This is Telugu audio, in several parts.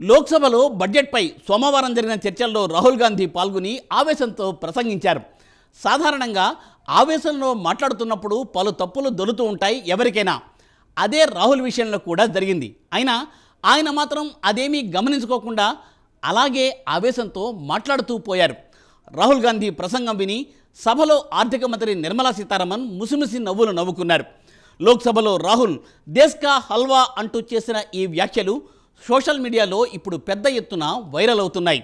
లోక్సభలో బడ్జెట్పై సోమవారం జరిగిన చర్చల్లో రాహుల్ గాంధీ పాల్గొని ఆవేశంతో ప్రసంగించారు. సాధారణంగా ఆవేశంలో మాట్లాడుతున్నప్పుడు పలు తప్పులు దొరుకుతూ ఉంటాయి ఎవరికైనా. అదే రాహుల్ విషయంలో కూడా జరిగింది. అయినా ఆయన మాత్రం అదేమీ గమనించుకోకుండా అలాగే ఆవేశంతో మాట్లాడుతూ పోయారు. రాహుల్ గాంధీ ప్రసంగం విని సభలో ఆర్థిక మంత్రి నిర్మలా సీతారామన్ ముసిముసి నవ్వులు నవ్వుకున్నారు. లోక్సభలో రాహుల్ దేశ్ కా హల్వా అంటూ చేసిన ఈ వ్యాఖ్యలు సోషల్ మీడియాలో ఇప్పుడు పెద్ద ఎత్తున వైరల్ అవుతున్నాయి.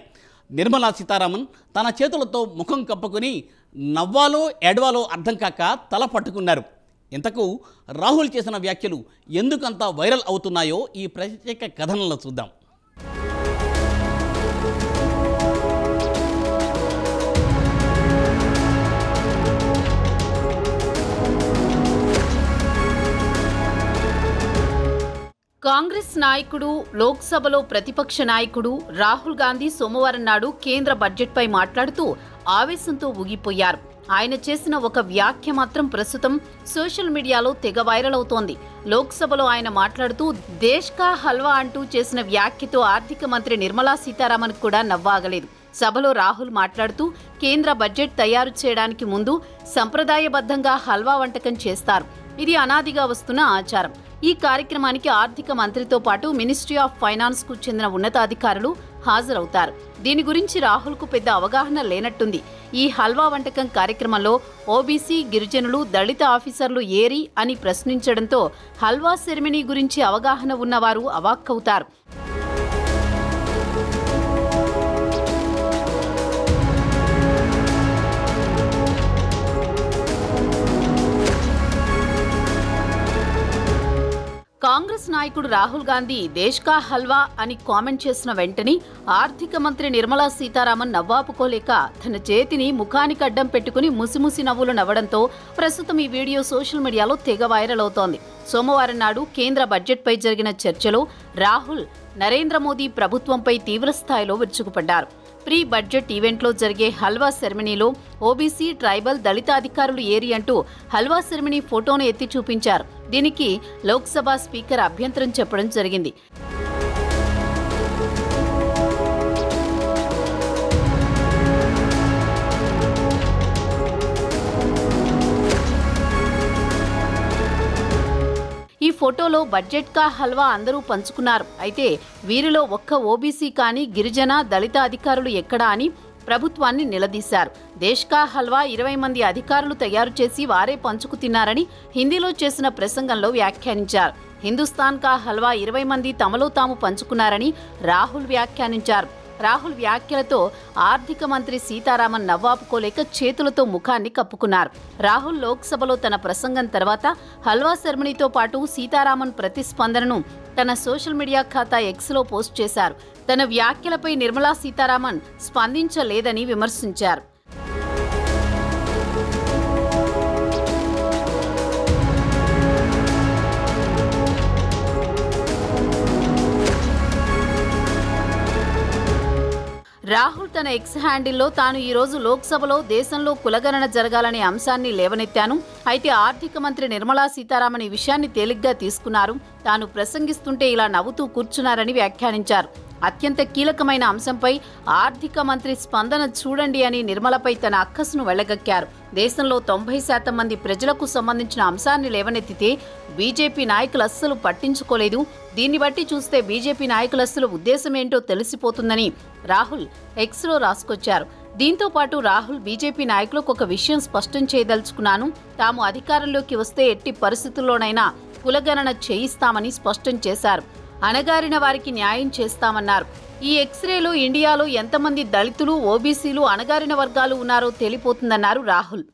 నిర్మలా సీతారామన్ తన చేతులతో ముఖం కప్పుకొని నవ్వాలో ఏడవాలో అర్థం కాక తల పట్టుకున్నారు. ఇంతకు రాహుల్ చేసిన వ్యాఖ్యలు ఎందుకంత వైరల్ అవుతున్నాయో ఈ ప్రత్యేక కథనంలో చూద్దాం. కాంగ్రెస్ నాయకుడు, లోక్సభలో ప్రతిపక్ష నాయకుడు రాహుల్ గాంధీ సోమవారం నాడు కేంద్ర బడ్జెట్పై మాట్లాడుతూ ఆవేశంతో ఊగిపోయారు. ఆయన చేసిన ఒక వ్యాఖ్య మాత్రం ప్రస్తుతం సోషల్ మీడియాలో తెగ వైరల్ అవుతోంది. లోక్సభలో ఆయన మాట్లాడుతూ దేశ్ కా హల్వా అంటూ చేసిన వ్యాఖ్యతో ఆర్థిక మంత్రి నిర్మలా సీతారామన్ కూడా నవ్వాగలేదు. సభలో రాహుల్ మాట్లాడుతూ కేంద్ర బడ్జెట్ తయారు చేయడానికి ముందు సంప్రదాయబద్ధంగా హల్వా వంటకం చేస్తారు. ఇది అనాదిగా వస్తున్న ఆచారం. ఈ కార్యక్రమానికి ఆర్థిక మంత్రితో పాటు మినిస్ట్రీ ఆఫ్ ఫైనాన్స్ కు చెందిన ఉన్నతాధికారులు హాజరవుతారు. దీని గురించి రాహుల్ కు పెద్ద అవగాహన లేనట్టుంది. ఈ హల్వా వంటకం కార్యక్రమంలో ఓబీసీ, గిరిజనులు, దళిత ఆఫీసర్లు ఏరి అని ప్రశ్నించడంతో హల్వా సెరమనీ గురించి అవగాహన ఉన్నవారు అవాక్కవుతారు. కాంగ్రెస్ నాయకుడు రాహుల్ గాంధీ దేశ్ కా హల్వా అని కామెంట్ చేసిన వెంటనే ఆర్థిక మంత్రి నిర్మలా సీతారామన్ నవ్వాపుకోలేక తన చేతిని ముఖానికి అడ్డం పెట్టుకుని ముసిముసి నవ్వులు నవ్వడంతో ప్రస్తుతం ఈ వీడియో సోషల్ మీడియాలో తెగ వైరల్ అవుతోంది. సోమవారం నాడు కేంద్ర బడ్జెట్పై జరిగిన చర్చలో రాహుల్ నరేంద్ర మోదీ ప్రభుత్వంపై తీవ్రస్థాయిలో విరుచుకుపడ్డారు. ప్రీ బడ్జెట్ ఈవెంట్లో జరిగే హల్వా సెరమనీలో ఓబీసీ, ట్రైబల్, దళిత అధికారులు ఏరి అంటూ హల్వా సెరమనీ ఫోటోను ఎత్తి చూపించారు. దీనికి లోక్సభ స్పీకర్ అభ్యంతరం చెప్పడం జరిగింది. ఈ ఫోటోలో బడ్జెట్ కా హల్వా అందరూ పంచుకున్నారు. అయితే వీరిలో ఒక్క ఓబీసీ కానీ గిరిజన, దళిత అధికారులు ఎక్కడా అని ప్రభుత్వాన్ని నిలదీశారు. దేశ్ కా హల్వా 20 మంది అధికారులు తయారు చేసి వారే పంచుకు తిన్నారని హిందీలో చేసిన ప్రసంగంలో వ్యాఖ్యానించారు. హిందుస్థాన్ కా హల్వా 20 మంది తమలో తాము పంచుకున్నారని రాహుల్ వ్యాఖ్యానించారు. రాహుల్ వ్యాఖ్యలతో ఆర్థిక మంత్రి సీతారామన్ నవ్వాపుకోలేక చేతులతో ముఖాన్ని కప్పుకున్నారు. రాహుల్ లోక్సభలో తన ప్రసంగం తర్వాత హల్వా సెరమనీతో పాటు సీతారామన్ ప్రతిస్పందనను తన సోషల్ మీడియా ఖాతా ఎక్స్లో పోస్ట్ చేశారు. తన వ్యాఖ్యలపై నిర్మలా సీతారామన్ స్పందించలేదని విమర్శించారు. రాహుల్ తన ఎక్స్ హ్యాండిల్లో తాను ఈరోజు లోక్సభలో దేశంలో కులగణన జరగాలనే అంశాన్ని లేవనెత్తాను. అయితే ఆర్థిక మంత్రి నిర్మలా సీతారామన్ ఈ విషయాన్ని తేలిగ్గా తీసుకున్నారు. తాను ప్రసంగిస్తుంటే ఇలా నవ్వుతూ కూర్చున్నారని వ్యాఖ్యానించారు. అత్యంత కీలకమైన అంశంపై ఆర్థిక మంత్రి స్పందన చూడండి అని నిర్మలపై తన అక్కసును వెళ్లగక్కారు. దేశంలో 90% మంది ప్రజలకు సంబంధించిన అంశాన్ని లేవనెత్తితే బీజేపీ నాయకులు అస్సలు పట్టించుకోలేదు. దీన్ని బట్టి చూస్తే బీజేపీ నాయకుల అస్సలు ఉద్దేశం ఏంటో తెలిసిపోతుందని రాహుల్ ఎక్స్లో రాసుకొచ్చారు. దీంతో పాటు రాహుల్ బీజేపీ నాయకులకు ఒక విషయం స్పష్టం చేయదలుచుకున్నాను. తాము అధికారంలోకి వస్తే ఎట్టి పరిస్థితుల్లోనైనా కులగణన చేయిస్తామని స్పష్టం చేశారు. అణగారిన వారికి న్యాయం చేస్తామన్నారు. ఈ ఎక్స్రేలో ఇండియాలో ఎంతమంది దళితులు, ఓబీసీలు, అణగారిన వర్గాలు ఉన్నారో తేలిపోతుందన్నారు రాహుల్.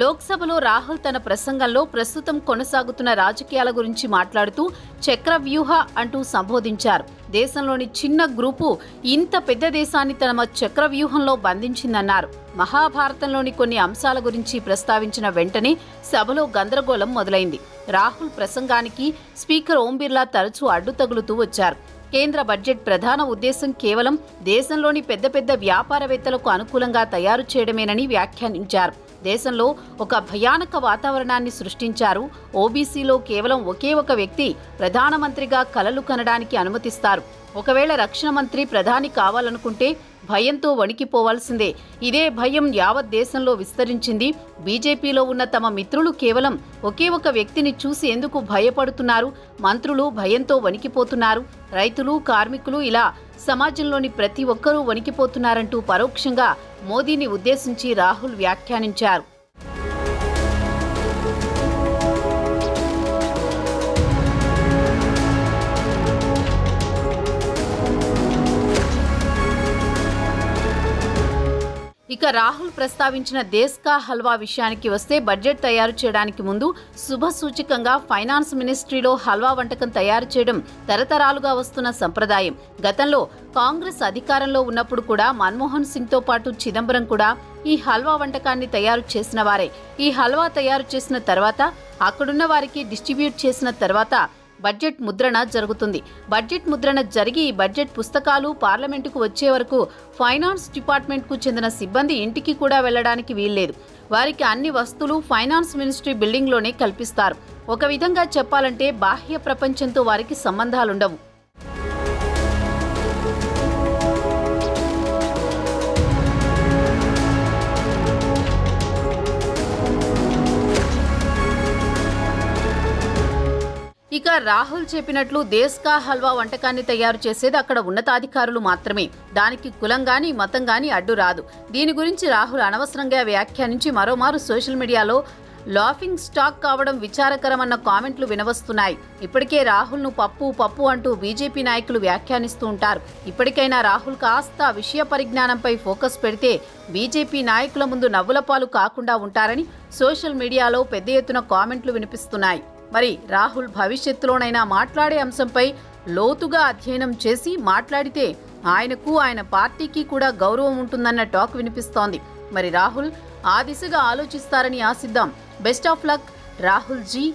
లోక్సభలో రాహుల్ తన ప్రసంగంలో ప్రస్తుతం కొనసాగుతున్న రాజకీయాల గురించి మాట్లాడుతూ చక్రవ్యూహ అంటూ సంబోధించారు. దేశంలోని చిన్న గ్రూపు ఇంత పెద్ద దేశాన్ని తమ చక్రవ్యూహంలో బంధించిందన్నారు. మహాభారతంలోని కొన్ని అంశాల గురించి ప్రస్తావించిన వెంటనే సభలో గందరగోళం మొదలైంది. రాహుల్ ప్రసంగానికి స్పీకర్ ఓం బిర్లా తరచూ అడ్డు తగులుతూ వచ్చారు. కేంద్ర బడ్జెట్ ప్రధాన ఉద్దేశం కేవలం దేశంలోని పెద్ద పెద్ద వ్యాపారవేత్తలకు అనుకూలంగా తయారు చేయడమేనని వ్యాఖ్యానించారు. దేశంలో ఒక భయానక వాతావరణాన్ని సృష్టించారు. ఓబీసీలో కేవలం ఒకే ఒక వ్యక్తి ప్రధానమంత్రిగా కలలు కనడానికి అనుమతిస్తారు. ఒకవేళ రక్షణ మంత్రి ప్రధాని కావాలనుకుంటే భయంతో వణికిపోవాల్సిందే. ఇదే భయం యావత్ దేశంలో విస్తరించింది. బీజేపీలో ఉన్న తమ మిత్రులు కేవలం ఒకే ఒక వ్యక్తిని చూసి ఎందుకు భయపడుతున్నారు? మంత్రులు భయంతో వణికిపోతున్నారు. రైతులు, కార్మికులు, ఇలా సమాజంలోని ప్రతి ఒక్కరూ వణికిపోతున్నారంటూ పరోక్షంగా మోదీని ఉద్దేశించి రాహుల్ వ్యాఖ్యానించారు. ఇక రాహుల్ ప్రస్తావించిన దేశ్ కా హల్వా విషయానికి వస్తే బడ్జెట్ తయారు చేయడానికి ముందు శుభ సూచకంగా ఫైనాన్స్ మినిస్ట్రీలో హల్వా వంటకం తయారు చేయడం తరతరాలుగా వస్తున్న సంప్రదాయం. గతంలో కాంగ్రెస్ అధికారంలో ఉన్నప్పుడు కూడా మన్మోహన్ సింగ్తో పాటు చిదంబరం కూడా ఈ హల్వా వంటకాన్ని తయారు చేసిన వారే. ఈ హల్వా తయారు చేసిన తర్వాత అక్కడున్న వారికి డిస్ట్రిబ్యూట్ చేసిన తర్వాత బడ్జెట్ ముద్రణ జరుగుతుంది. బడ్జెట్ ముద్రణ జరిగి ఈ బడ్జెట్ పుస్తకాలు పార్లమెంటుకు వచ్చే వరకు ఫైనాన్స్ డిపార్ట్మెంట్కు చెందిన సిబ్బంది ఇంటికి కూడా వెళ్లడానికి వీల్లేదు. వారికి అన్ని వస్తువులు ఫైనాన్స్ మినిస్ట్రీ బిల్డింగ్లోనే కల్పిస్తారు. ఒక విధంగా చెప్పాలంటే బాహ్య ప్రపంచంతో వారికి సంబంధాలుండవు. ఇక రాహుల్ చెప్పినట్లు దేశ్ కా హల్వా వంటకాన్ని తయారు చేసేది అక్కడ ఉన్నతాధికారులు మాత్రమే. దానికి కులం గాని మతం గాని అడ్డు రాదు. దీని గురించి రాహుల్ అనవసరంగా వ్యాఖ్యానించి మరోమారు సోషల్ మీడియాలో లాఫింగ్ స్టాక్ కావడం విచారకరమన్న కామెంట్లు వినవస్తున్నాయి. ఇప్పటికే రాహుల్ను పప్పు అంటూ బీజేపీ నాయకులు వ్యాఖ్యానిస్తూ ఉంటారు. ఇప్పటికైనా రాహుల్ కాస్త విషయ పరిజ్ఞానంపై ఫోకస్ పెడితే బీజేపీ నాయకుల ముందు నవ్వులపాలు కాకుండా ఉంటారని సోషల్ మీడియాలో పెద్ద ఎత్తున కామెంట్లు వినిపిస్తున్నాయి. మరి రాహుల్ భవిష్యత్తులోనైనా మాట్లాడే అంశంపై లోతుగా అధ్యయనం చేసి మాట్లాడితే ఆయనకు, ఆయన పార్టీకి కూడా గౌరవం ఉంటుందన్న టాక్ వినిపిస్తోంది. మరి రాహుల్ ఆ దిశగా ఆలోచిస్తారని ఆశిద్దాం. Best of luck Rahul G.